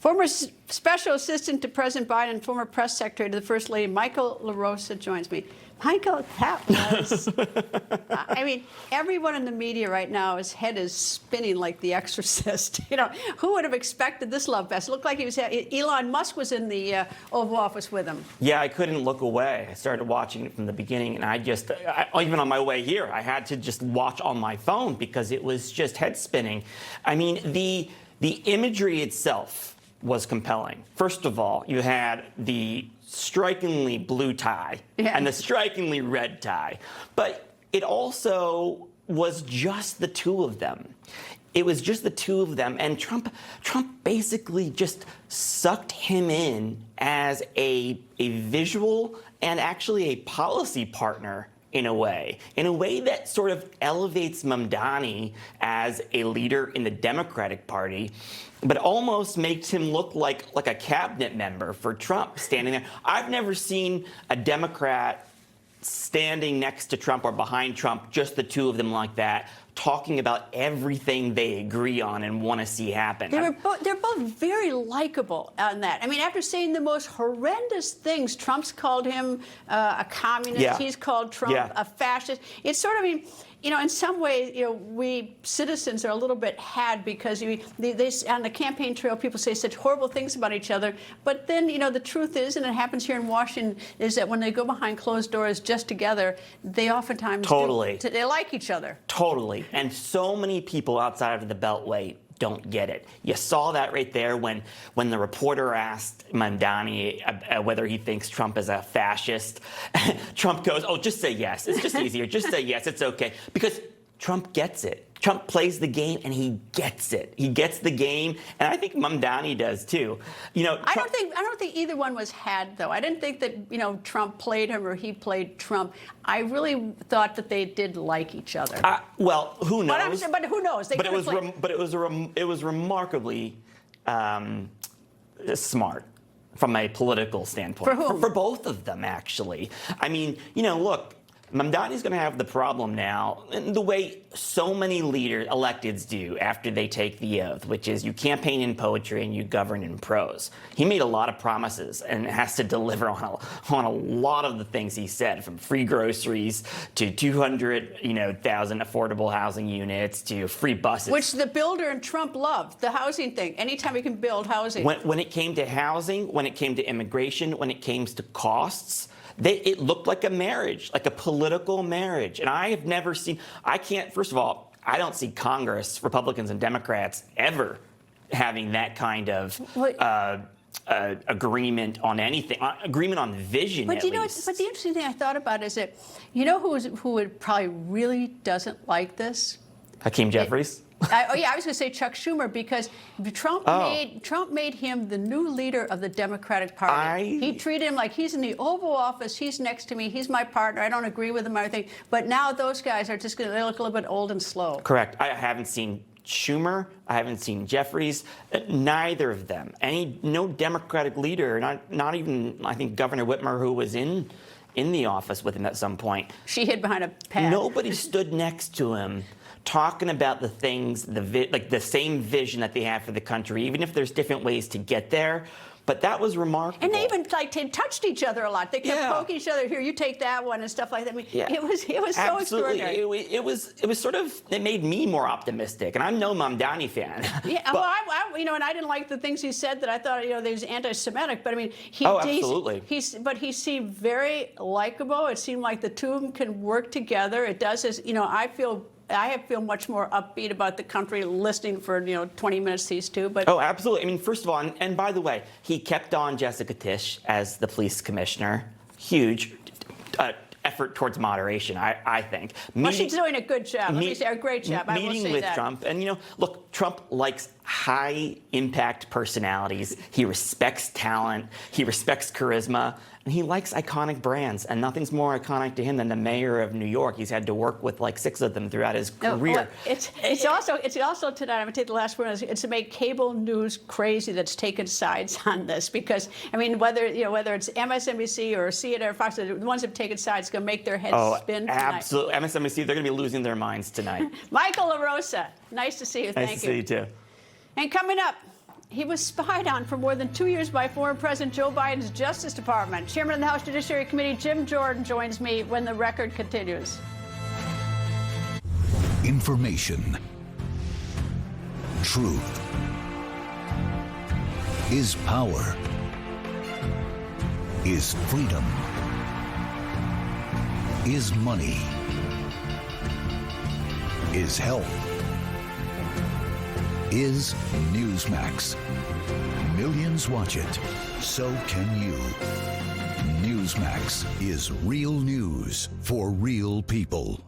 Former Special Assistant to President Biden and former press secretary to the First Lady, Michael LaRosa, joins me. Michael, that was, I mean, everyone in the media right now, his head is spinning like The Exorcist. You know, who would have expected this love fest? It looked like he was, Elon Musk was in the Oval Office with him. Yeah, I couldn't look away. I started watching it from the beginning, and I even on my way here, I had to just watch on my phone because it was just head spinning. I mean, the imagery itself was compelling. First of all, you had the strikingly blue tie and the strikingly red tie, but it also was just the two of them. It was just the two of them, and Trump basically just sucked him in as a visual and actually a policy partner in a way that sort of elevates Mamdani as a leader in the Democratic Party, but almost makes him look like a cabinet member for Trump standing there. I've never seen a Democrat standing next to Trump or behind Trump, just the two of them like that, talking about everything they agree on and want to see happen. They're both very likable on that. I mean, after saying the most horrendous things, Trump's called him a communist. He's called Trump a fascist. It's sort of, I mean, you know, in some ways, you know, we citizens are a little bit had because they on the campaign trail, people say such horrible things about each other. But then, you know, the truth is, and it happens here in Washington, is that when they go behind closed doors just together, they oftentimes they like each other. Totally. And so many people outside of the Beltway don't get it. You saw that right there when the reporter asked Mamdani whether he thinks Trump is a fascist. Trump goes, "Oh, just say yes. It's just easier. Just say yes. It's okay." Because Trump gets it. Trump plays the game and he gets it. He gets the game, and I think Mamdani does too. You know, I don't think either one was had though. I didn't think that, you know, Trump played him or he played Trump. I really thought that they did like each other. Well, who knows? But who knows? But it was remarkably smart from a political standpoint. For whom? For both of them, actually. I mean, you know, look. Mamdani's going to have the problem now, the way so many electeds do after they take the oath, which is you campaign in poetry and you govern in prose. He made a lot of promises and has to deliver on a lot of the things he said, from free groceries to 200,000 affordable housing units to free buses. Which the builder and Trump loved, the housing thing. Anytime we can build housing. When it came to housing, when it came to immigration, when it came to costs, it looked like a marriage, like a political marriage. And I have never seen, first of all, I don't see Congress, Republicans and Democrats, ever having that kind of agreement on anything, agreement on vision, but at least. But the interesting thing I thought about is that, you know who probably really doesn't like this? Hakeem Jeffries? I was going to say Chuck Schumer, because Trump made him the new leader of the Democratic Party. He treated him like he's in the Oval Office, he's next to me, he's my partner, I don't agree with him or anything. But now those guys are just going to look a little bit old and slow. Correct. I haven't seen Schumer, I haven't seen Jeffries, neither of them. No Democratic leader, not even, I think, Governor Whitmer, who was in the office with him at some point. She hid behind a pad. Nobody stood next to him talking about the things, like the same vision that they have for the country, even if there's different ways to get there. But that was remarkable. And they even touched each other a lot. They kept poking each other. Here, you take that one and stuff like that. I mean, it was so extraordinary. It was sort of, it made me more optimistic. And I'm no Mamdani fan. Yeah, well, and I didn't like the things he said that I thought, they was anti-Semitic. But I mean, absolutely. He seemed very likable. It seemed like the two of them can work together. It does, I feel much more upbeat about the country listening for 20 minutes these two. But absolutely. I mean, first of all, and by the way, he kept on Jessica Tisch as the police commissioner. Huge effort towards moderation, I think. She's doing a good job. Let me say, a great job. I will say that. Meeting with Trump, and look, Trump likes high-impact personalities. He respects talent. He respects charisma. And he likes iconic brands, and nothing's more iconic to him than the mayor of New York. He's had to work with like 6 of them throughout his career. It's also tonight. I'm gonna take the last word. It's to make cable news crazy that's taken sides on this, because I mean, whether it's MSNBC or CNN or Fox, the ones that have taken sides, going to make their heads spin tonight. Absolutely, MSNBC, they're going to be losing their minds tonight. Michael LaRosa, nice to see you. Thank you. Nice to see you too. And coming up, He was spied on for more than 2 years by former President Joe Biden's Justice Department. Chairman of the House Judiciary Committee, Jim Jordan, joins me when the record continues. Information. Truth. Is power. Is freedom. Is money. Is health. Is Newsmax. Millions watch it. So can you. Newsmax is real news for real people.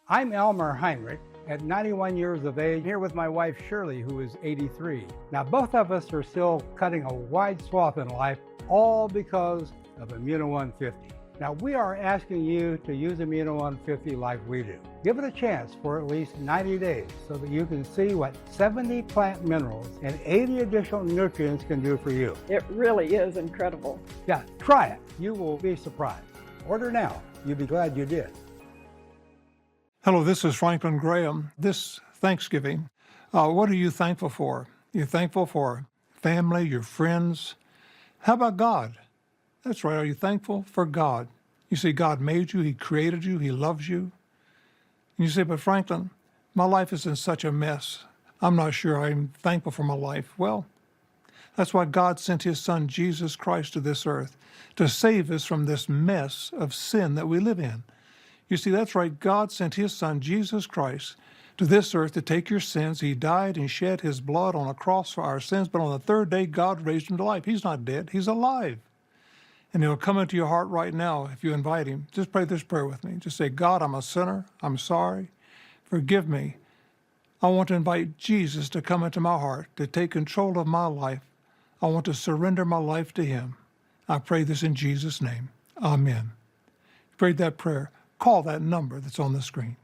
I'm Elmer Heinrich, at 91 years of age, here with my wife Shirley, who is 83. Now, both of us are still cutting a wide swath in life, all because of Immuno 150. Now, we are asking you to use Immuno 150 like we do. Give it a chance for at least 90 days so that you can see what 70 plant minerals and 80 additional nutrients can do for you. It really is incredible. Yeah, try it. You will be surprised. Order now. You'll be glad you did. Hello, this is Franklin Graham. This Thanksgiving, what are you thankful for? You're thankful for family, your friends. How about God? That's right. Are you thankful for God? You see, God made you. He created you. He loves you. And you say, but Franklin, my life is in such a mess. I'm not sure I'm thankful for my life. Well, that's why God sent his son, Jesus Christ, to this earth to save us from this mess of sin that we live in. You see, that's right. God sent his son, Jesus Christ, to this earth to take your sins. He died and shed his blood on a cross for our sins, but on the third day, God raised him to life. He's not dead. He's alive. And he'll come into your heart right now if you invite him. Just pray this prayer with me. Just say, God, I'm a sinner. I'm sorry. Forgive me. I want to invite Jesus to come into my heart, to take control of my life. I want to surrender my life to him. I pray this in Jesus' name. Amen. Prayed that prayer. Call that number that's on the screen.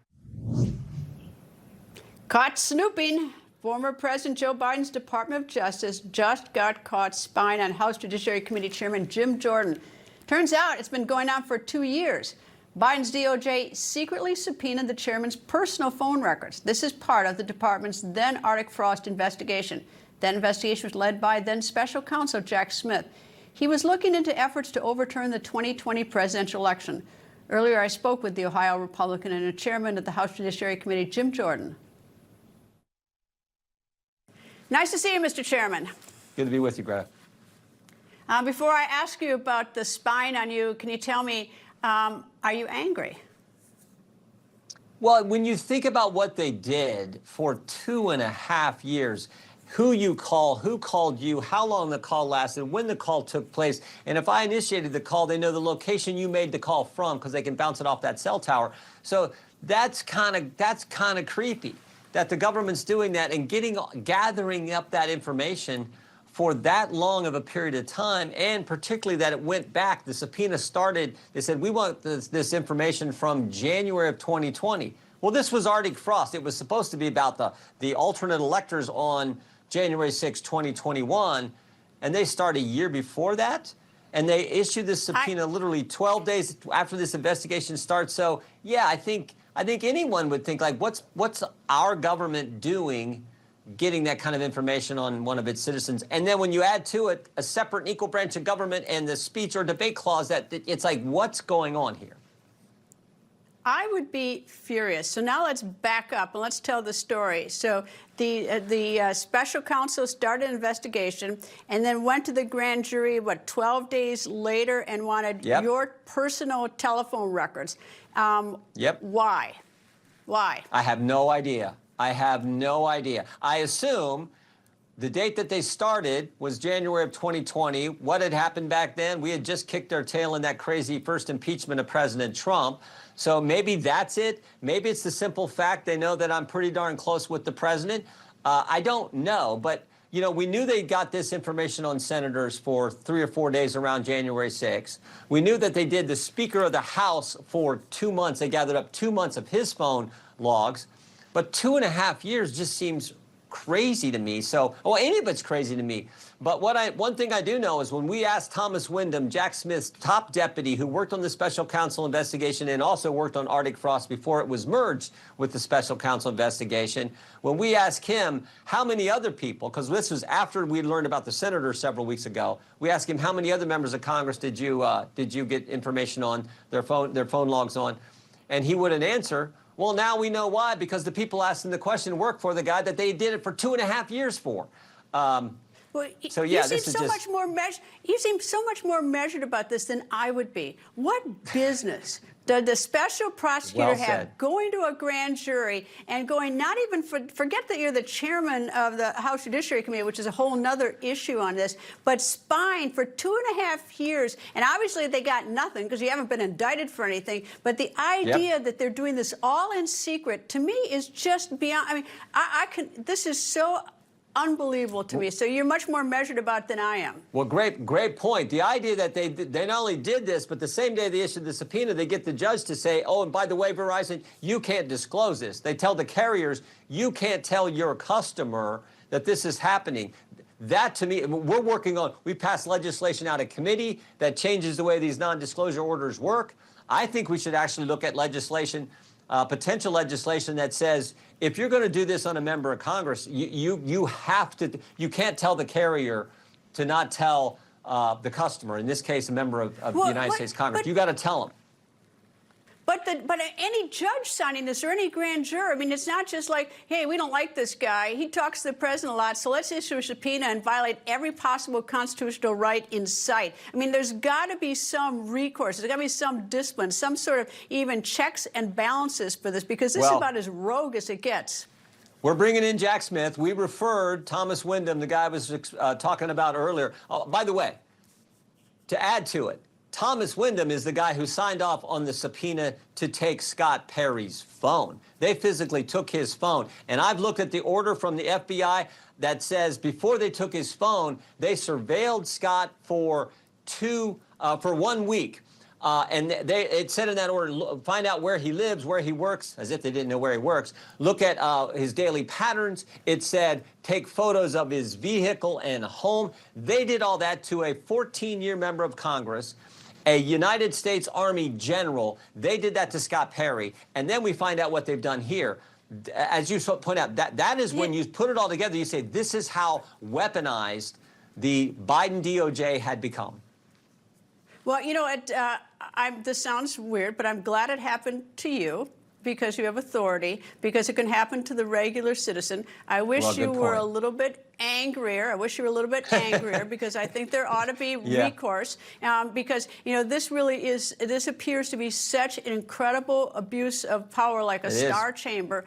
Caught snooping. Former President Joe Biden's Department of Justice just got caught spying on House Judiciary Committee Chairman Jim Jordan. Turns out it's been going on for 2 years. Biden's DOJ secretly subpoenaed the chairman's personal phone records. This is part of the department's then Arctic Frost investigation. That investigation was led by then Special Counsel Jack Smith. He was looking into efforts to overturn the 2020 presidential election. Earlier, I spoke with the Ohio Republican and a chairman of the House Judiciary Committee, Jim Jordan. Nice to see you, Mr. Chairman. Good to be with you, Greta. Before I ask you about the spying on you, can you tell me, are you angry? Well, when you think about what they did for 2.5 years, who you call, who called you, how long the call lasted, when the call took place, and if I initiated the call, they know the location you made the call from because they can bounce it off that cell tower. So that's kind of creepy that the government's doing that and gathering up that information for that long of a period of time, and particularly that it went back. The subpoena started, they said, we want this information from January of 2020. Well, this was Arctic Frost. It was supposed to be about the alternate electors on January 6, 2021, and they start a year before that, and they issued this subpoena literally 12 days after this investigation starts. So, yeah, I think anyone would think, like, what's our government doing getting that kind of information on one of its citizens? And then when you add to it a separate and equal branch of government and the speech or debate clause, that it's like, what's going on here? I would be furious. So now let's back up and let's tell the story. So the special counsel started an investigation and then went to the grand jury, 12 days later, and wanted your personal telephone records. Why? Why? I have no idea. I have no idea. I assume the date that they started was January of 2020. What had happened back then? We had just kicked our tail in that crazy first impeachment of President Trump. So maybe that's it. Maybe it's the simple fact they know that I'm pretty darn close with the president. I don't know. But, you know, we knew they got this information on senators for 3 or 4 days around January 6th. We knew that they did the Speaker of the House for 2 months. They gathered up 2 months of his phone logs. But 2.5 years just seems crazy to me. So, well, any of it's crazy to me. But one thing I do know is when we asked Thomas Windham, Jack Smith's top deputy, who worked on the special counsel investigation and also worked on Arctic Frost before it was merged with the special counsel investigation, when we asked him how many other people, because this was after we learned about the senator several weeks ago, we asked him how many other members of Congress did you get information on, their phone logs on, and he wouldn't answer. Well, now we know why, because the people asking the question work for the guy that they did it for 2.5 years for. Well, so yeah, you seem so much more you seem so much more measured about this than I would be. What business did the special prosecutor have going to a grand jury and going, not even forget that you're the chairman of the House Judiciary Committee, which is a whole nother issue on this, but spying for 2.5 years, and obviously they got nothing because you haven't been indicted for anything, but the idea that they're doing this all in secret, to me, is just beyond, I mean, this is so unbelievable to me. So you're much more measured about it than I am. Well, great point. The idea that they not only did this, but the same day they issued the subpoena, they get the judge to say, oh, and by the way, Verizon, you can't disclose this. They tell the carriers, you can't tell your customer that this is happening. That, to me, we passed legislation out of committee that changes the way these non-disclosure orders work. I think we should actually look at legislation, potential legislation that says, if you're going to do this on a member of Congress, you can't tell the carrier to not tell the customer, in this case, a member of the United States Congress. You got to tell them. But any judge signing this or any grand juror, I mean, it's not just like, hey, we don't like this guy. He talks to the president a lot, so let's issue a subpoena and violate every possible constitutional right in sight. I mean, there's got to be some recourse. There's got to be some discipline, some sort of even checks and balances for this, because this is about as rogue as it gets. We're bringing in Jack Smith. We referred Thomas Windham, the guy I was talking about earlier. Oh, by the way, to add to it, Thomas Windham is the guy who signed off on the subpoena to take Scott Perry's phone. They physically took his phone. And I've looked at the order from the FBI that says before they took his phone, they surveilled Scott for 1 week. And it said in that order, find out where he lives, where he works, as if they didn't know where he works. Look at his daily patterns. It said take photos of his vehicle and home. They did all that to a 14-year member of Congress, a United States Army general. They did that to Scott Perry. And then we find out what they've done here. As you point out, that is when you put it all together, you say this is how weaponized the Biden DOJ had become. Well, you know, this sounds weird, but I'm glad it happened to you, because you have authority, because it can happen to the regular citizen. I wish you were a little bit angrier. I wish you were a little bit angrier, because I think there ought to be recourse, because, you know, this appears to be such an incredible abuse of power, like a star chamber,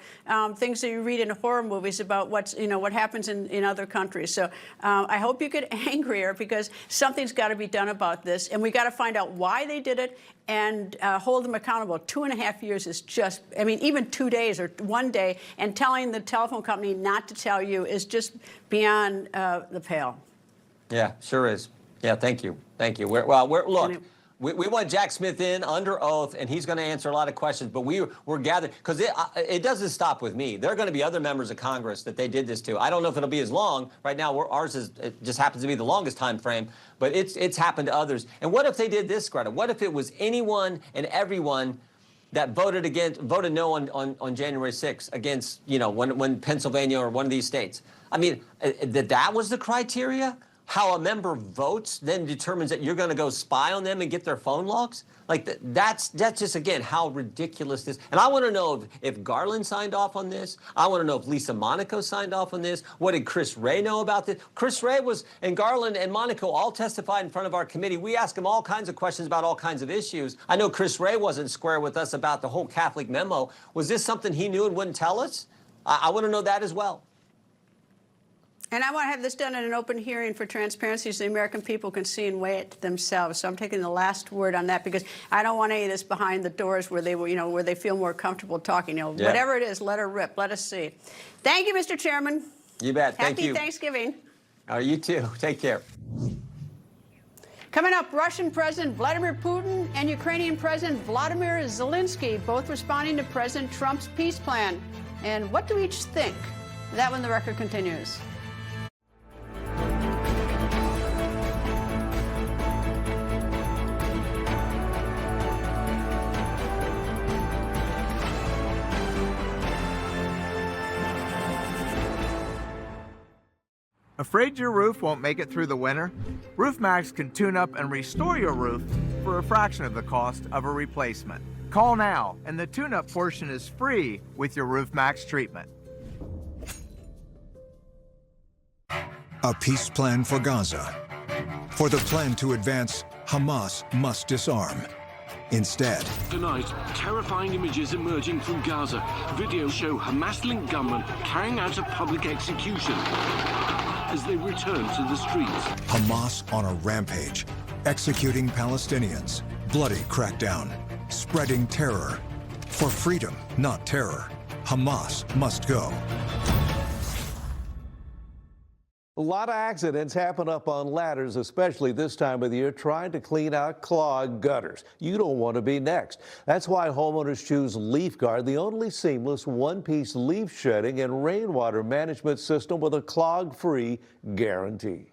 things that you read in horror movies about what happens in other countries. So I hope you get angrier, because something's got to be done about this, and we got to find out why they did it and hold them accountable. 2.5 years is just, I mean, even 2 days or 1 day, and telling the telephone company not to tell you is just beyond the pale. Yeah, sure is. Yeah, thank you. Thank you. Look, we want Jack Smith in under oath, and he's going to answer a lot of questions, but we're gathered, because it doesn't stop with me. There are going to be other members of Congress that they did this to. I don't know if it'll be as long. Right now, it just happens to be the longest time frame, but it's happened to others. And what if they did this, Greta? What if it was anyone and everyone that voted no on January 6th against, when Pennsylvania or one of these states? I mean, that was the criteria? How a member votes then determines that you're going to go spy on them and get their phone logs? Like, that's just, again, how ridiculous this. And I want to know if Garland signed off on this. I want to know if Lisa Monaco signed off on this. What did Chris Wray know about this? Chris Wray and Garland and Monaco all testified in front of our committee. We asked them all kinds of questions about all kinds of issues. I know Chris Wray wasn't square with us about the whole Catholic memo. Was this something he knew and wouldn't tell us? I want to know that as well. And I want to have this done in an open hearing for transparency, so the American people can see and weigh it themselves. So I'm taking the last word on that, because I don't want any of this behind the doors where they feel more comfortable talking. Whatever it is, let her rip. Let us see. Thank you, Mr. Chairman. You bet. Thank you. Happy Thanksgiving. You too. Take care. Coming up, Russian President Vladimir Putin and Ukrainian President Volodymyr Zelensky both responding to President Trump's peace plan. And what do each think? That when the record continues. Afraid your roof won't make it through the winter? Newsmax can tune up and restore your roof for a fraction of the cost of a replacement. Call now, and the tune-up portion is free with your Newsmax treatment. A peace plan for Gaza. For the plan to advance, Hamas must disarm. Instead, tonight, terrifying images emerging from Gaza. Videos show Hamas-linked gunmen carrying out a public execution as they return to the streets. Hamas on a rampage, executing Palestinians, bloody crackdown, spreading terror. For freedom, not terror, Hamas must go. A lot of accidents happen up on ladders, especially this time of the year, trying to clean out clogged gutters. You don't want to be next. That's why homeowners choose Leaf Guard, the only seamless one-piece leaf shedding and rainwater management system with a clog-free guarantee.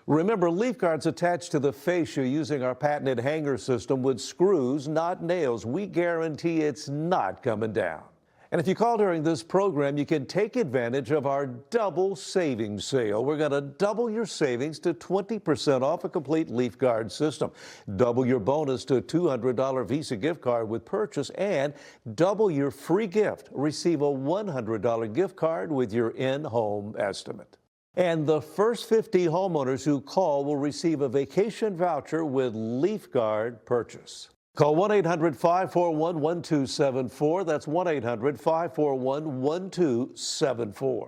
Remember, Leaf Guard's attached to the fascia using our patented hanger system with screws, not nails. We guarantee it's not coming down. And if you call during this program, you can take advantage of our double savings sale. We're going to double your savings to 20% off a complete Leaf Guard system. Double your bonus to a $200 Visa gift card with purchase, and double your free gift. Receive a $100 gift card with your in-home estimate. And the first 50 homeowners who call will receive a vacation voucher with Leaf Guard purchase. Call 1-800-541-1274. That's 1-800-541-1274.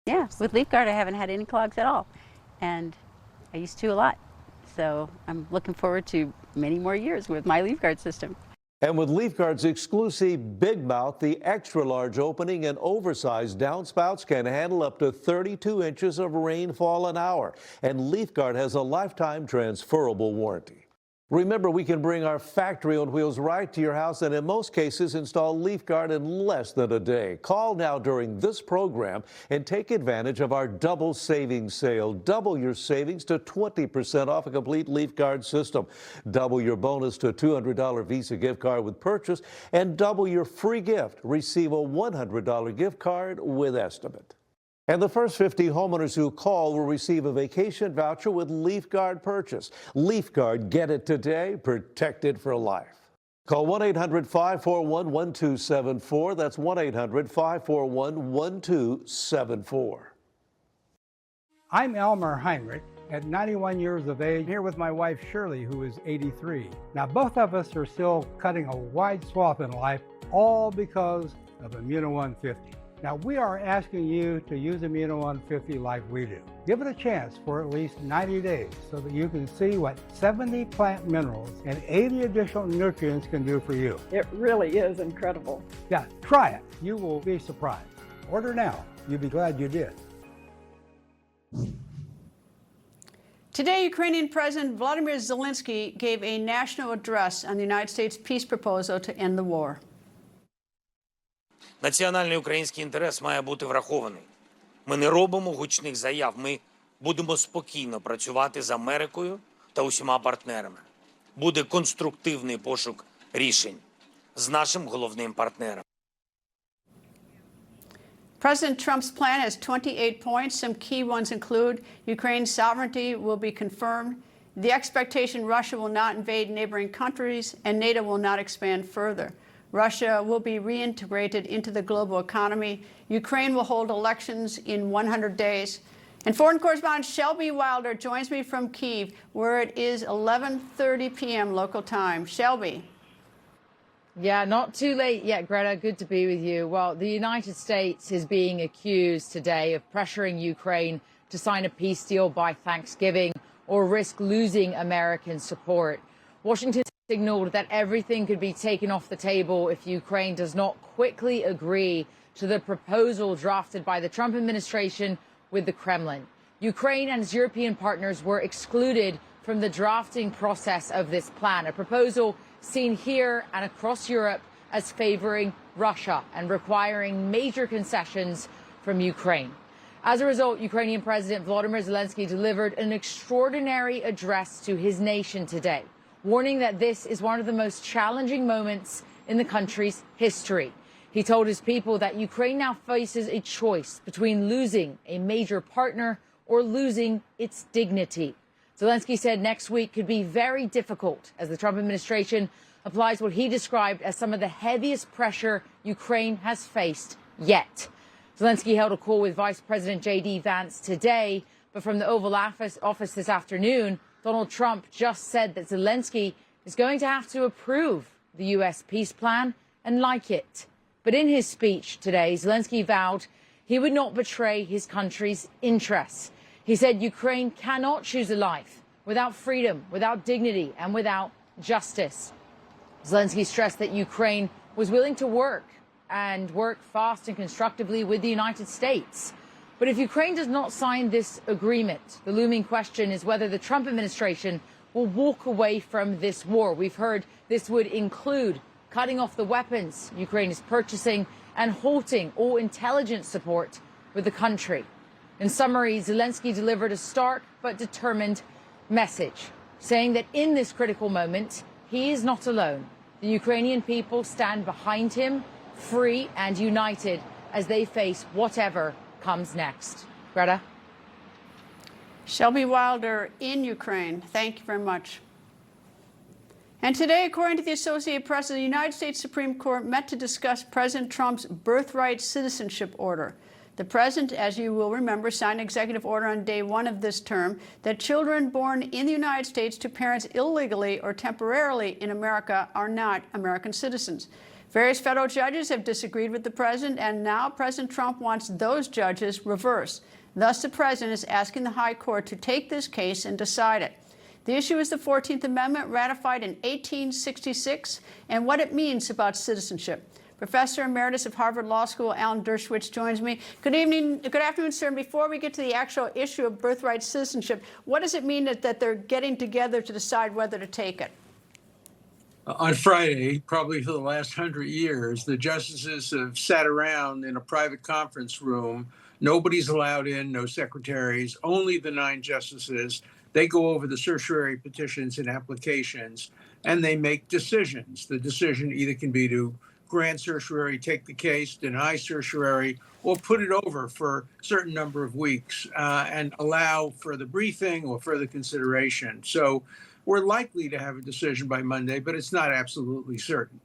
Yeah, with Leaf Guard, I haven't had any clogs at all. And I used to a lot. So I'm looking forward to many more years with my Leaf Guard system. And with Leaf Guard's exclusive Big Mouth, the extra large opening and oversized downspouts can handle up to 32 inches of rainfall an hour. And Leaf Guard has a lifetime transferable warranty. Remember, we can bring our factory-owned wheels right to your house and in most cases install Leaf Guard in less than a day. Call now during this program and take advantage of our double savings sale. Double your savings to 20% off a complete Leaf Guard system. Double your bonus to a $200 Visa gift card with purchase, and double your free gift. Receive a $100 gift card with estimate. And the first 50 homeowners who call will receive a vacation voucher with Leaf Guard purchase. Leaf Guard, get it today, protect it for life. Call 1-800-541-1274. That's 1-800-541-1274. I'm Elmer Heinrich. At 91 years of age, here with my wife Shirley, who is 83. Now, both of us are still cutting a wide swath in life, all because of Immuno 150. Now, we are asking you to use Immuno 150 like we do. Give it a chance for at least 90 days so that you can see what 70 plant minerals and 80 additional nutrients can do for you. It really is incredible. Yeah, try it. You will be surprised. Order now. You'll be glad you did. Today, Ukrainian President Volodymyr Zelensky gave a national address on the United States peace proposal to end the war. Національний український інтерес має бути врахований. Ми не робимо гучних заяв, ми будемо спокійно працювати з Америкою та усіма партнерами. Буде конструктивний пошук рішень з нашим головним партнером. President Trump's plan has 28 points. Some key ones include Ukraine's sovereignty will be confirmed, the expectation Russia will not invade neighboring countries, and NATO will not expand further. Russia will be reintegrated into the global economy. Ukraine will hold elections in 100 days. And foreign correspondent Shelby Wilder joins me from Kyiv, where it is 11:30 p.m. local time. Shelby. Yeah, not too late yet, Greta. Good to be with you. Well, the United States is being accused today of pressuring Ukraine to sign a peace deal by Thanksgiving or risk losing American support. Washington signaled that everything could be taken off the table if Ukraine does not quickly agree to the proposal drafted by the Trump administration with the Kremlin. Ukraine and its European partners were excluded from the drafting process of this plan, a proposal seen here and across Europe as favoring Russia and requiring major concessions from Ukraine. As a result, Ukrainian President Volodymyr Zelensky delivered an extraordinary address to his nation today, warning that this is one of the most challenging moments in the country's history. He told his people that Ukraine now faces a choice between losing a major partner or losing its dignity. Zelensky said next week could be very difficult as the Trump administration applies what he described as some of the heaviest pressure Ukraine has faced yet. Zelensky held a call with Vice President J.D. Vance today, but from the Oval Office this afternoon, Donald Trump just said that Zelensky is going to have to approve the U.S. peace plan and like it. But in his speech today, Zelensky vowed he would not betray his country's interests. He said Ukraine cannot choose a life without freedom, without dignity, and without justice. Zelensky stressed that Ukraine was willing to work fast and constructively with the United States. But if Ukraine does not sign this agreement, the looming question is whether the Trump administration will walk away from this war. We've heard this would include cutting off the weapons Ukraine is purchasing and halting all intelligence support with the country. In summary, Zelensky delivered a stark but determined message, saying that in this critical moment, he is not alone. The Ukrainian people stand behind him, free and united, as they face whatever comes next. Greta? Shelby Wilder in Ukraine. Thank you very much. And today, according to the Associated Press, the United States Supreme Court met to discuss President Trump's birthright citizenship order. The president, as you will remember, signed an executive order on day one of this term that children born in the United States to parents illegally or temporarily in America are not American citizens. Various federal judges have disagreed with the president, and now President Trump wants those judges reversed. Thus, the president is asking the High Court to take this case and decide it. The issue is the 14th Amendment, ratified in 1866, and what it means about citizenship. Professor Emeritus of Harvard Law School, Alan Dershowitz, joins me. Good afternoon, sir. And before we get to the actual issue of birthright citizenship, what does it mean that they're getting together to decide whether to take it? On Friday, probably for the last 100 years, the justices have sat around in a private conference room. Nobody's allowed in, no secretaries, only the 9 justices. They go over the certiorari petitions and applications, and they make decisions. The decision either can be to grant certiorari, take the case, deny certiorari, or put it over for a certain number of weeks and allow further briefing or further consideration. So we're likely to have a decision by Monday, but it's not absolutely certain.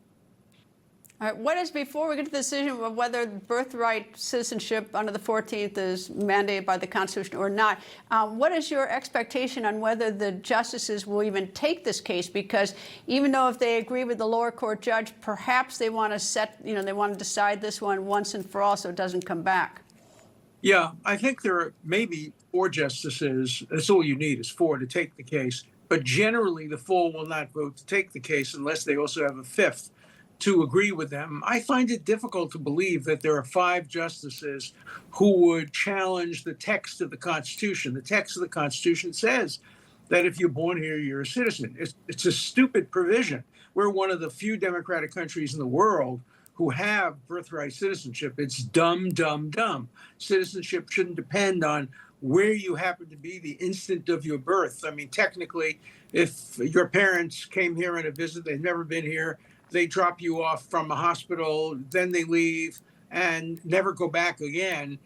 All right, what is, before we get to the decision of whether birthright citizenship under the 14th is mandated by the Constitution or not, what is your expectation on whether the justices will even take this case? Because even though if they agree with the lower court judge, perhaps they want to they want to decide this one once and for all so it doesn't come back. Yeah, I think there are maybe 4 justices. That's all you need is 4 to take the case. But generally, the 4 will not vote to take the case unless they also have a 5th to agree with them. I find it difficult to believe that there are 5 justices who would challenge the text of the Constitution. The text of the Constitution says that if you're born here, you're a citizen. It's a stupid provision. We're one of the few democratic countries in the world who have birthright citizenship. It's dumb, dumb, dumb. Citizenship shouldn't depend on where you happen to be the instant of your birth. I mean, technically, if your parents came here on a visit, they've never been here, they drop you off from a hospital, then they leave and never go back again.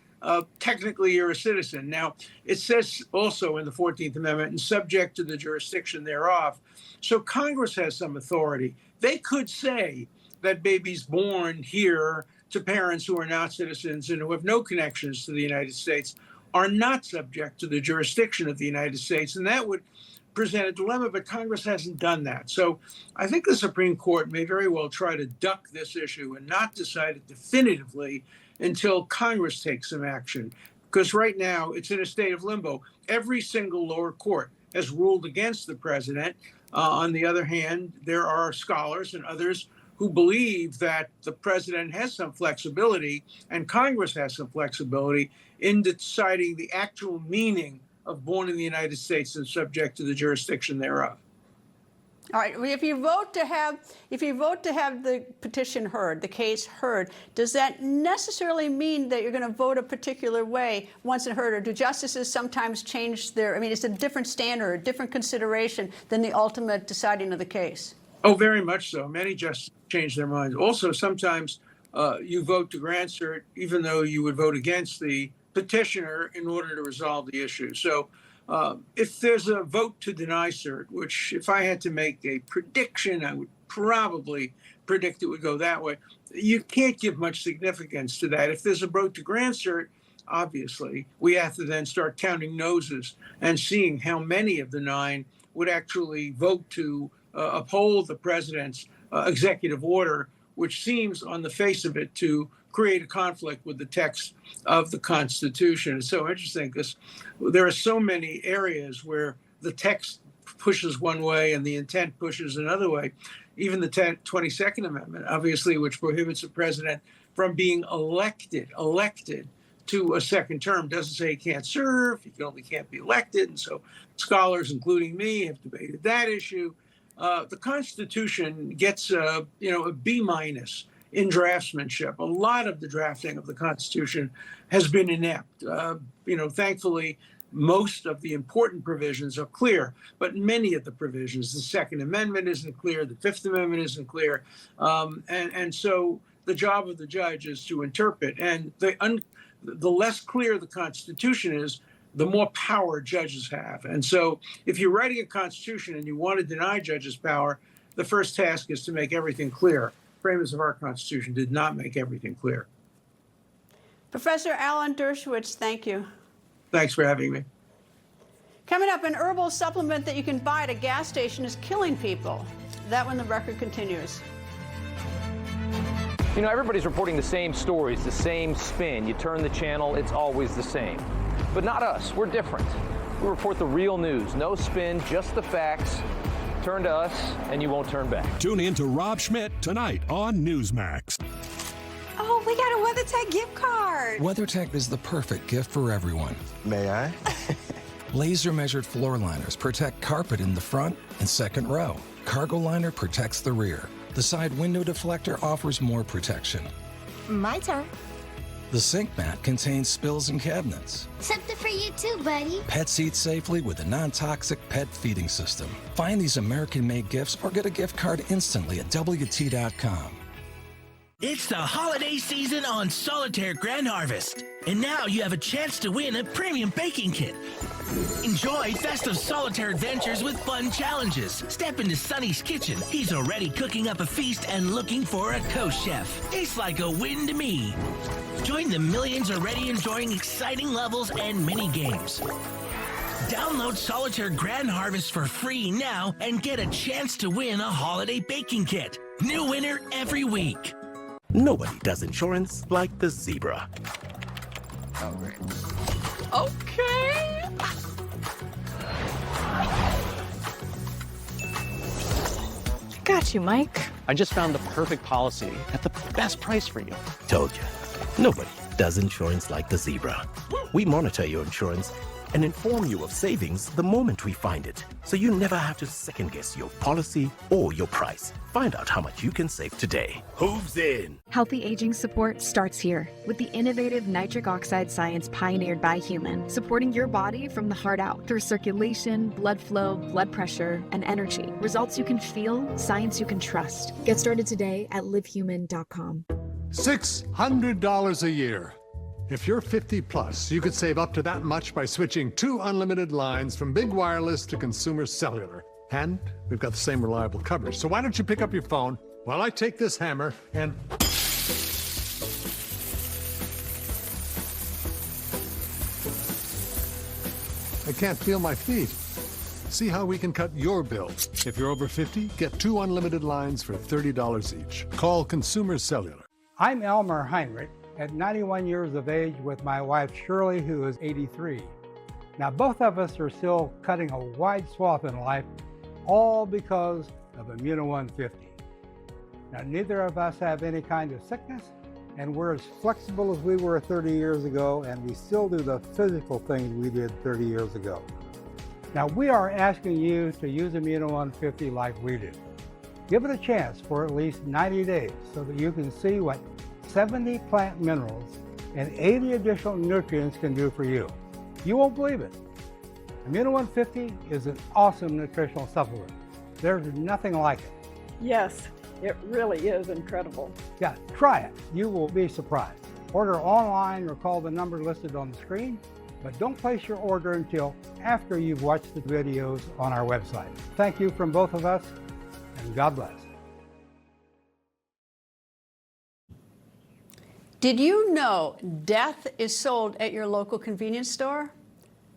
Technically, you're a citizen. Now, it says also in the 14th Amendment, and subject to the jurisdiction thereof. So Congress has some authority. They could say that babies born here to parents who are not citizens and who have no connections to the United States are not subject to the jurisdiction of the United States. And that would present a dilemma, but Congress hasn't done that. So I think the Supreme Court may very well try to duck this issue and not decide it definitively until Congress takes some action. Because right now it's in a state of limbo. Every single lower court has ruled against the president. On the other hand, there are scholars and others who believe that the president has some flexibility and Congress has some flexibility in deciding the actual meaning of born in the United States and subject to the jurisdiction thereof. All right. Well, if you vote to have the petition heard, the case heard, does that necessarily mean that you're going to vote a particular way once it's heard, or do justices sometimes change their? I mean, it's a different standard, a different consideration than the ultimate deciding of the case. Oh, very much so. Many justices change their minds. Also, sometimes you vote to grant cert, even though you would vote against the petitioner in order to resolve the issue. So. If there's a vote to deny cert, which if I had to make a prediction, I would probably predict it would go that way. You can't give much significance to that. If there's a vote to grant cert, obviously, we have to then start counting noses and seeing how many of the 9 would actually vote to uphold the president's executive order, which seems on the face of it to create a conflict with the text of the Constitution. It's so interesting because there are so many areas where the text pushes one way and the intent pushes another way. Even the 22nd Amendment, obviously, which prohibits the president from being elected to a second term, doesn't say he can't serve, he only can't be elected. And so scholars, including me, have debated that issue. The Constitution gets a B- in draftsmanship. A lot of the drafting of the Constitution has been inept. Thankfully, most of the important provisions are clear, but many of the provisions, the Second Amendment isn't clear, the Fifth Amendment isn't clear. And so the job of the judge is to interpret. And the less clear the Constitution is, the more power judges have. And so if you're writing a Constitution and you want to deny judges power, the first task is to make everything clear. Framers of our Constitution did not make everything clear. Professor Alan Dershowitz, thank you. Thanks for having me. Coming up, an herbal supplement that you can buy at a gas station is killing people. That when the record continues. You know, everybody's reporting the same stories, the same spin. You turn the channel, it's always the same. But not us, we're different. We report the real news, no spin, just the facts. Turn to us, and you won't turn back. Tune in to Rob Schmidt tonight on Newsmax. Oh, we got a WeatherTech gift card. WeatherTech is the perfect gift for everyone. May I? Laser-measured floor liners protect carpet in the front and second row. Cargo liner protects the rear. The side window deflector offers more protection. My turn. The sink mat contains spills and cabinets. Something for you too, buddy. Pets eat safely with a non-toxic pet feeding system. Find these American-made gifts or get a gift card instantly at WT.com. It's the holiday season on Solitaire Grand Harvest. And now you have a chance to win a premium baking kit. Enjoy festive solitaire adventures with fun challenges. Step into Sonny's kitchen. He's already cooking up a feast and looking for a co-chef. Tastes like a win to me. Join the millions already enjoying exciting levels and mini games. Download Solitaire Grand Harvest for free now and get a chance to win a holiday baking kit. New winner every week. Nobody does insurance like the zebra. Okay. Got you, Mike. I just found the perfect policy at the best price for you. Told you. Nobody does insurance like the zebra. We monitor your insurance and inform you of savings the moment we find it, so you never have to second-guess your policy or your price. Find out how much you can save today. Hooves in! Healthy aging support starts here with the innovative nitric oxide science pioneered by Human, supporting your body from the heart out through circulation, blood flow, blood pressure, and energy. Results you can feel, science you can trust. Get started today at livehuman.com. $600 a year. If you're 50 plus, you could save up to that much by switching 2 unlimited lines from Big Wireless to Consumer Cellular. And we've got the same reliable coverage. So why don't you pick up your phone while I take this hammer and... I can't feel my feet. See how we can cut your bill. If you're over 50, get 2 unlimited lines for $30 each. Call Consumer Cellular. I'm Elmer Heinrich, at 91 years of age with my wife Shirley, who is 83. Now both of us are still cutting a wide swath in life, all because of Immuno 150. Now neither of us have any kind of sickness, and we're as flexible as we were 30 years ago, and we still do the physical things we did 30 years ago. Now, we are asking you to use Immuno 150 like we do. Give it a chance for at least 90 days so that you can see what 70 plant minerals and 80 additional nutrients can do for you. You won't believe it. Immuno 150 is an awesome nutritional supplement. There's nothing like it. Yes, it really is incredible. Yeah, try it. You will be surprised. Order online or call the number listed on the screen, but don't place your order until after you've watched the videos on our website. Thank you from both of us, and God bless. Did you know death is sold at your local convenience store?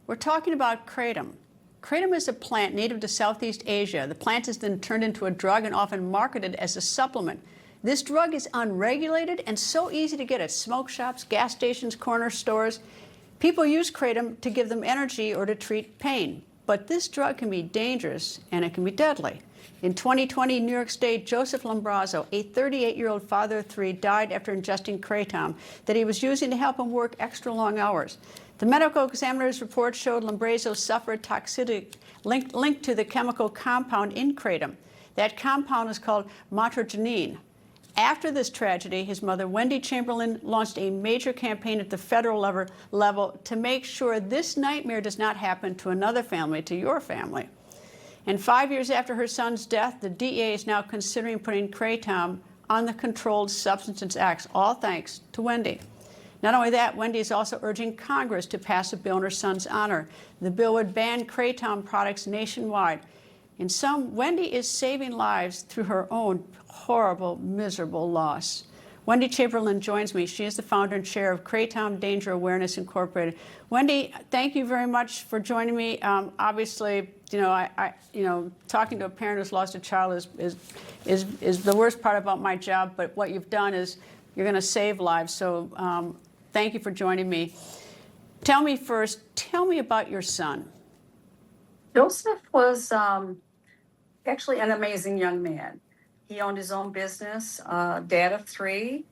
We're talking about kratom. Kratom is a plant native to Southeast Asia. The plant is then turned into a drug and often marketed as a supplement. This drug is unregulated and so easy to get at smoke shops, gas stations, corner stores. People use kratom to give them energy or to treat pain. But this drug can be dangerous and it can be deadly. In 2020, New York State, Joseph Lombrazzo, a 38-year-old father of three, died after ingesting kratom that he was using to help him work extra long hours. The medical examiner's report showed Lombrazzo suffered toxicity linked to the chemical compound in kratom. That compound is called mitragynine. After this tragedy, his mother, Wendy Chamberlain, launched a major campaign at the federal level to make sure this nightmare does not happen to another family, to your family. And 5 years after her son's death, the DEA is now considering putting kratom on the Controlled Substances Act, all thanks to Wendy. Not only that, Wendy is also urging Congress to pass a bill in her son's honor. The bill would ban kratom products nationwide. In sum, Wendy is saving lives through her own horrible, miserable loss. Wendy Chamberlain joins me. She is the founder and chair of Kratom Danger Awareness Incorporated. Wendy, thank you very much for joining me. Obviously, talking to a parent who's lost a child is the worst part about my job. But what you've done is you're going to save lives. So thank you for joining me. Tell me about your son. Joseph was actually an amazing young man. He owned his own business, dad of three.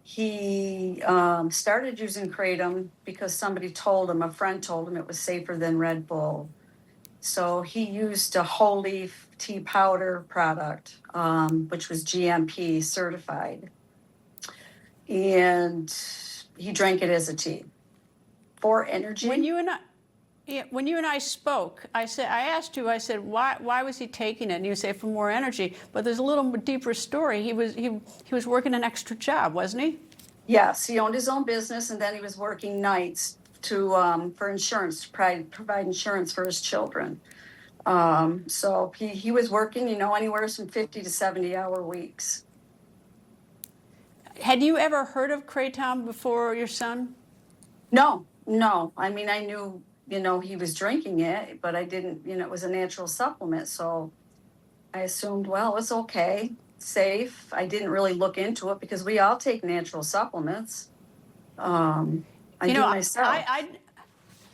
He started using kratom because a friend told him it was safer than Red Bull. So he used a whole leaf tea powder product, which was GMP certified. And he drank it as a tea for energy. When you and I spoke, I asked you, why was he taking it? And you say for more energy. But there's a little deeper story. He was working an extra job, wasn't he? Yes, he owned his own business, and then he was working nights for insurance, to provide insurance for his children. So he was working, anywhere from 50 to 70-hour weeks. Had you ever heard of kratom before your son? No. I mean, I knew, he was drinking it, but I didn't, it was a natural supplement. So I assumed, well, it's okay, safe. I didn't really look into it because we all take natural supplements. I do myself.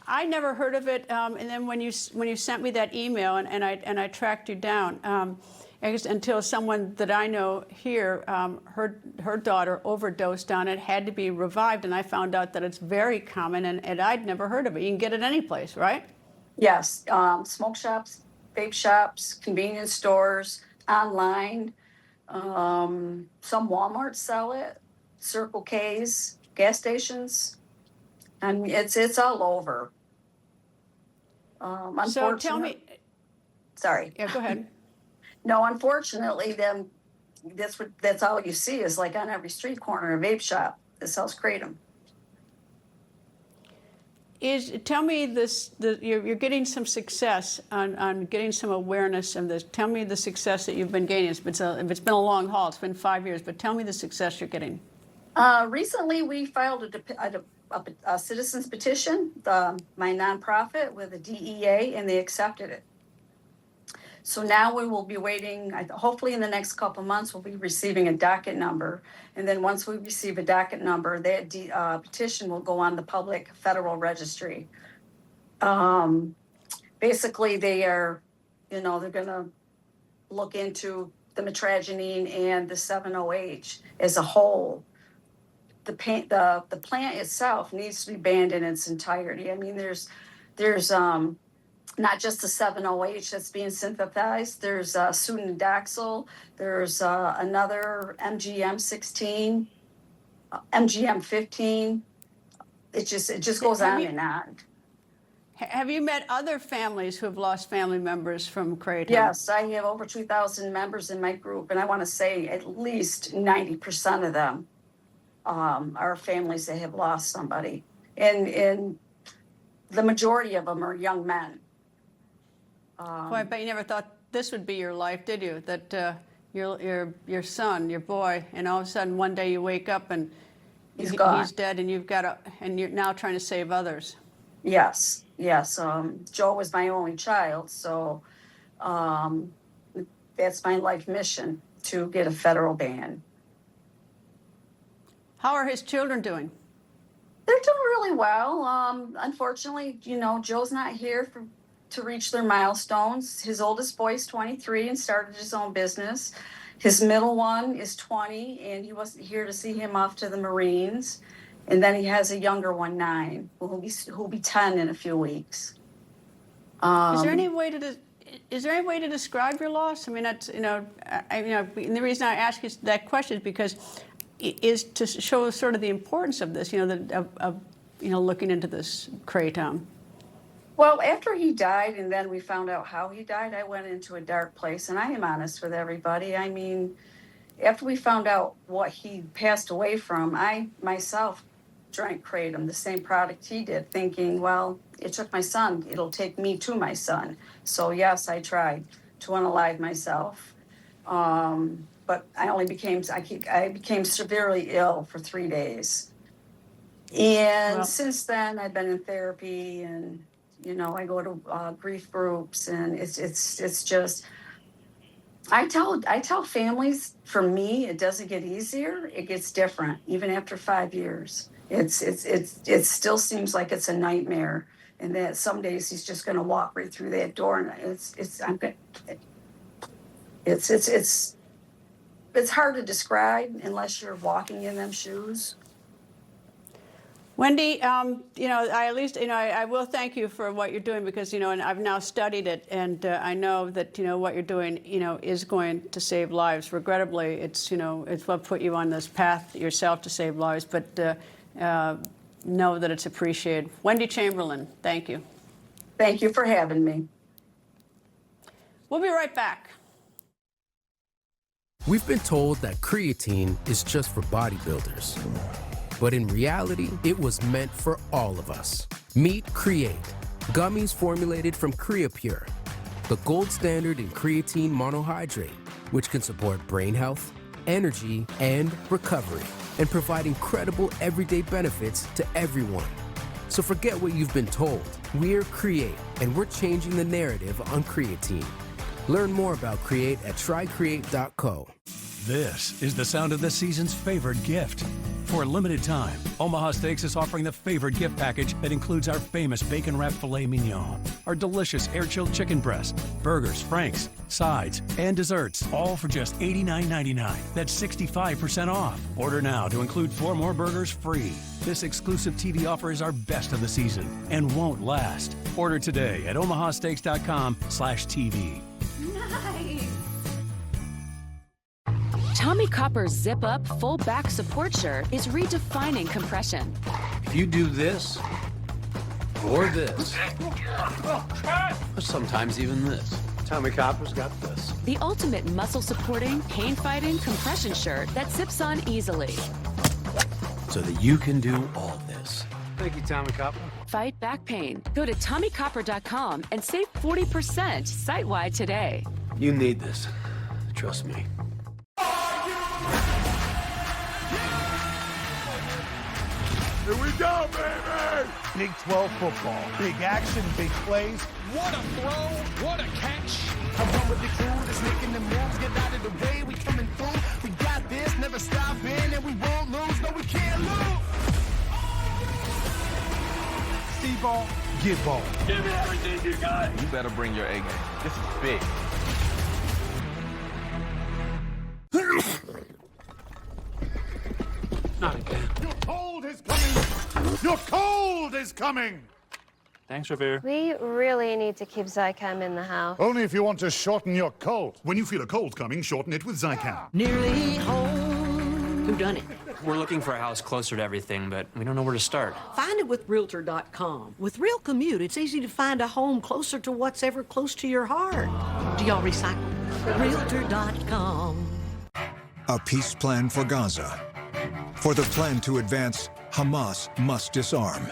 I never heard of it, and then when you sent me that email and I tracked you down, until someone that I know here, her daughter overdosed on it, had to be revived, and I found out that it's very common, and I'd never heard of it. You can get it any place, right? Yes, smoke shops, vape shops, convenience stores, online. Some Walmarts sell it, Circle K's, gas stations. I mean, it's all over. So tell me. Sorry. Yeah, go ahead. No, unfortunately, then that's all you see is like on every street corner a vape shop that sells kratom. Tell me this. You're getting some success on getting some awareness of this. Tell me the success that you've been gaining. It's been a long haul. It's been 5 years, but tell me the success you're getting. Recently, we filed a citizen's petition, my nonprofit, with the DEA, and they accepted it. So now we will be waiting, hopefully in the next couple months, we'll be receiving a docket number. And then once we receive a docket number, that petition will go on the public federal registry. Basically, they are, they're going to look into the mitragynine and the 7-OH as a whole. The plant itself needs to be banned in its entirety. I mean, there's not just the 7-OH that's being synthesized. There's Sudendaxil. There's another MGM-16, MGM-15. It just goes on and on. Have you met other families who have lost family members from kratom? Yes, I have over 2,000 members in my group, and I want to say at least 90% of them are families that have lost somebody, and the majority of them are young men. Boy, I bet you never thought this would be your life, did you? That your son, your boy, and all of a sudden one day you wake up and he's gone. He's dead, and and you're now trying to save others. Yes. Joe was my only child, so that's my life mission, to get a federal ban. How are his children doing? They're doing really well. Unfortunately, Joe's not here to reach their milestones. His oldest boy is 23 and started his own business. His middle one is 20, and he wasn't here to see him off to the Marines. And then he has a younger one, 9, who'll be 10 in a few weeks. Is there any way to describe your loss? I mean, that's and the reason I ask you that question is because is to show sort of the importance of this, of looking into this kratom. Well, after he died, and then we found out how he died, I went into a dark place, and I am honest with everybody. I mean, after we found out what he passed away from, I myself drank kratom, the same product he did, thinking, well, it took my son, it'll take me to my son. So yes, I tried to unalive myself, but I became severely ill for 3 days. And since then, I've been in therapy, and I go to grief groups, and it's just. I tell families, for me, it doesn't get easier. It gets different, even after 5 years. It still seems like it's a nightmare, and that some days he's just going to walk right through that door, and it's hard to describe unless you're walking in them shoes. Wendy, I will thank you for what you're doing, because, and I've now studied it, and I know that, what you're doing, is going to save lives. Regrettably, it's what put you on this path yourself to save lives, but know that it's appreciated. Wendy Chamberlain, thank you. Thank you for having me. We'll be right back. We've been told that creatine is just for bodybuilders. But in reality, it was meant for all of us. Meet Create, gummies formulated from CreaPure, the gold standard in creatine monohydrate, which can support brain health, energy, and recovery, and provide incredible everyday benefits to everyone. So forget what you've been told. We're Create, and we're changing the narrative on creatine. Learn more about Create at trycreate.co. This is the sound of the season's favorite gift. For a limited time, Omaha Steaks is offering the favorite gift package that includes our famous bacon-wrapped filet mignon, our delicious air-chilled chicken breast, burgers, franks, sides, and desserts, all for just $89.99. That's 65% off. Order now to include 4 more burgers free. This exclusive TV offer is our best of the season and won't last. Order today at omahasteaks.com/TV. Nice. Tommy Copper's Zip Up Full Back Support Shirt is redefining compression. If you do this, or this, or sometimes even this, Tommy Copper's got this. The ultimate muscle-supporting, pain-fighting compression shirt that zips on easily. So that you can do all this. Thank you, Tommy Copper. Fight back pain. Go to TommyCopper.com and save 40% site-wide today. You need this. Trust me. Here we go, baby! Big 12 football. Big action, big plays. What a throw, what a catch. I run with the crew that's making the moves. Get out of the way, we coming through. We got this, never stopping, and we won't lose. No, we can't lose. See ball, get ball. Give me everything you got. You better bring your A game. This is big. Not again. Your cold is coming! Your cold is coming! Thanks, Revere. We really need to keep Zycam in the house. Only if you want to shorten your cold. When you feel a cold coming, shorten it with Zycam. Nearly home. Whodunit? We're looking for a house closer to everything, but we don't know where to start. Find it with Realtor.com. With Real Commute, it's easy to find a home closer to what's ever close to your heart. Do y'all recycle? Realtor.com. A peace plan for Gaza. For the plan to advance, Hamas must disarm.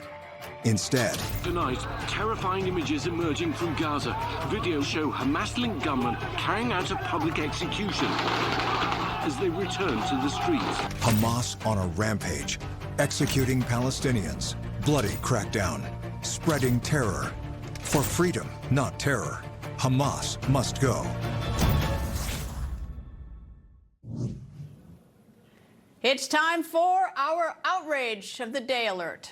Instead, tonight, terrifying images emerging from Gaza. Videos show Hamas-linked gunmen carrying out a public execution as they return to the streets. Hamas on a rampage, executing Palestinians, bloody crackdown, spreading terror. For freedom, not terror, Hamas must go. It's time for our Outrage of the Day alert.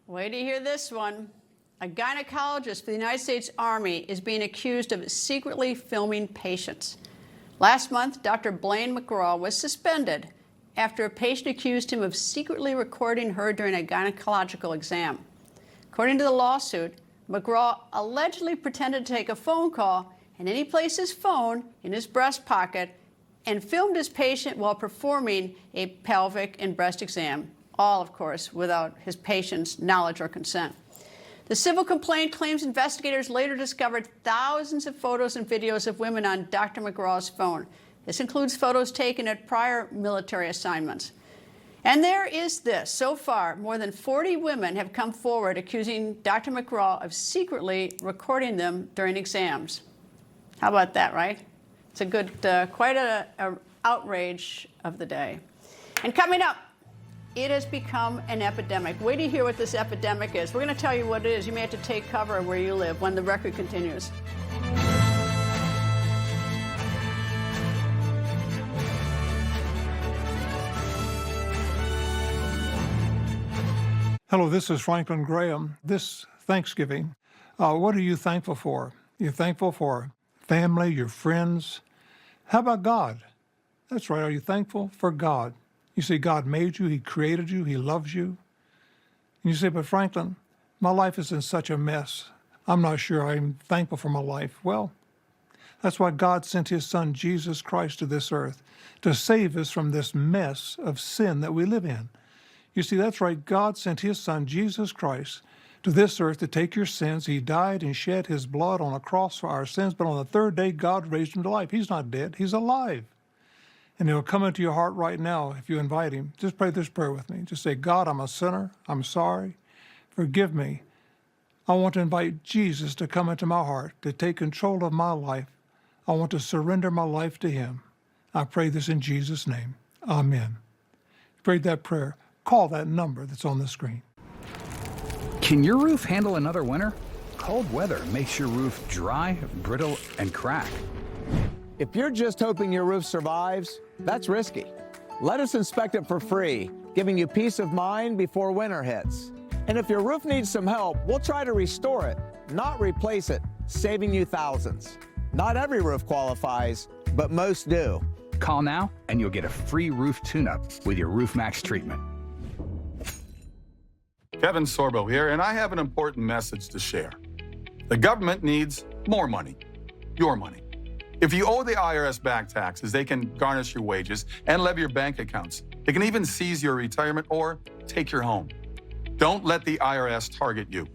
Wait to hear this one. A gynecologist for the United States Army is being accused of secretly filming patients. Last month, Dr. Blaine McGraw was suspended after a patient accused him of secretly recording her during a gynecological exam. According to the lawsuit, McGraw allegedly pretended to take a phone call and then he placed his phone in his breast pocket and filmed his patient while performing a pelvic and breast exam, all, of course, without his patient's knowledge or consent. The civil complaint claims investigators later discovered thousands of photos and videos of women on Dr. McGraw's phone. This includes photos taken at prior military assignments. And there is this. So far, more than 40 women have come forward accusing Dr. McGraw of secretly recording them during exams. How about that, right? It's a good, quite a outrage of the day. And coming up, it has become an epidemic. Wait to hear what this epidemic is. We're going to tell you what it is. You may have to take cover where you live when the record continues. Hello, this is Franklin Graham. This Thanksgiving, what are you thankful for? You're thankful for family, your friends. How about God? That's right. Are you thankful for God? You see, God made you. He created you. He loves you. And you say, but Franklin, my life is in such a mess. I'm not sure I'm thankful for my life. Well, that's why God sent his son, Jesus Christ, to this earth to save us from this mess of sin that we live in. You see, that's right. God sent his son, Jesus Christ, to this earth to take your sins. He died and shed his blood on a cross for our sins, but on the third day, God raised him to life. He's not dead. He's alive. And he'll come into your heart right now if you invite him. Just pray this prayer with me. Just say, God, I'm a sinner. I'm sorry. Forgive me. I want to invite Jesus to come into my heart, to take control of my life. I want to surrender my life to him. I pray this in Jesus' name. Amen. Prayed that prayer. Call that number that's on the screen. Can your roof handle another winter? Cold weather makes your roof dry, brittle, and crack. If you're just hoping your roof survives, that's risky. Let us inspect it for free, giving you peace of mind before winter hits. And if your roof needs some help, we'll try to restore it, not replace it, saving you thousands. Not every roof qualifies, but most do. Call now and you'll get a free roof tune-up with your Newsmax treatment. Kevin Sorbo here, and I have an important message to share. The government needs more money, your money. If you owe the IRS back taxes, they can garnish your wages and levy your bank accounts. They can even seize your retirement or take your home. Don't let the IRS target you.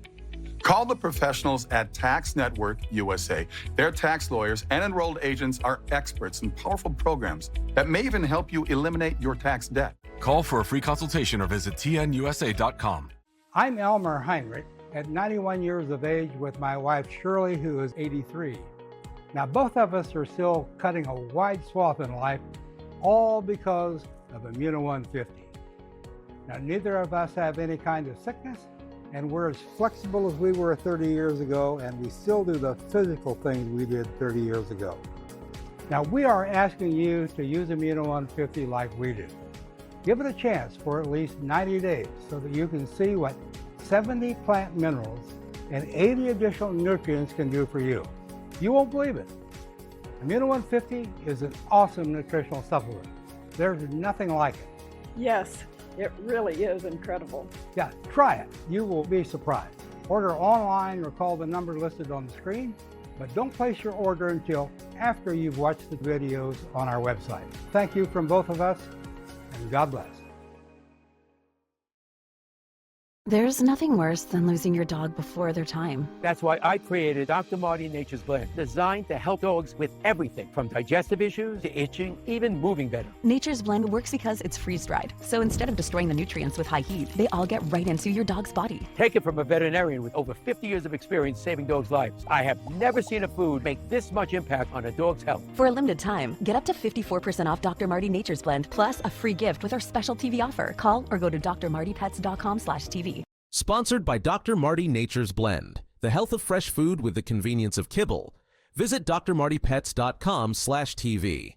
Call the professionals at Tax Network USA. Their tax lawyers and enrolled agents are experts in powerful programs that may even help you eliminate your tax debt. Call for a free consultation or visit tnusa.com. I'm Elmer Heinrich, at 91 years of age with my wife Shirley, who is 83. Now, both of us are still cutting a wide swath in life, all because of Immuno 150. Now, neither of us have any kind of sickness, and we're as flexible as we were 30 years ago, and we still do the physical things we did 30 years ago. Now, we are asking you to use Immuno 150 like we do. Give it a chance for at least 90 days so that you can see what 70 plant minerals and 80 additional nutrients can do for you. You won't believe it. Immuno 150 is an awesome nutritional supplement. There's nothing like it. Yes, It really is incredible. Yeah, try it. You will be surprised. Order online or call the number listed on the screen, but don't place your order until after you've watched the videos on our website. Thank you from both of us, and God bless. There's nothing worse than losing your dog before their time. That's why I created Dr. Marty Nature's Blend, designed to help dogs with everything from digestive issues to itching, even moving better. Nature's Blend works because it's freeze-dried. So instead of destroying the nutrients with high heat, they all get right into your dog's body. Take it from a veterinarian with over 50 years of experience saving dogs' lives. I have never seen a food make this much impact on a dog's health. For a limited time, get up to 54% off Dr. Marty Nature's Blend, plus a free gift with our special TV offer. Call or go to drmartypets.com/TV. Sponsored by Dr. Marty Nature's Blend, the health of fresh food with the convenience of kibble. Visit drmartypets.com/TV.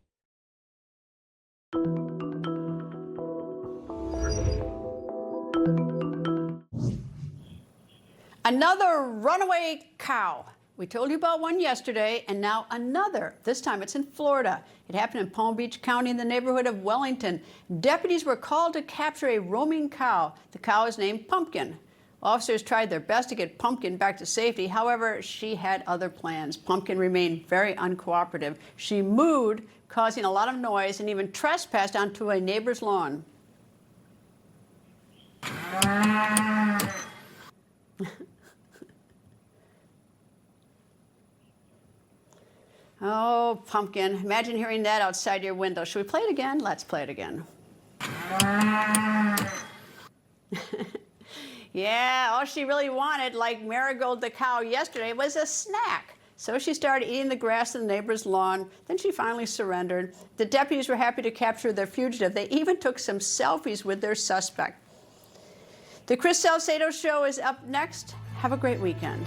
Another runaway cow. We told you about one yesterday, and now another. This time it's in Florida. It happened in Palm Beach County in the neighborhood of Wellington. Deputies were called to capture a roaming cow. The cow is named Pumpkin. Officers tried their best to get Pumpkin back to safety. However, she had other plans. Pumpkin remained very uncooperative. She mooed, causing a lot of noise, and even trespassed onto a neighbor's lawn. Oh, Pumpkin. Imagine hearing that outside your window. Should we play it again? Let's play it again. Yeah, all she really wanted, like Marigold the cow yesterday, was a snack. So she started eating the grass in the neighbor's lawn. Then she finally surrendered. The deputies were happy to capture their fugitive. They even took some selfies with their suspect. The Chris Salcedo Show is up next. Have a great weekend.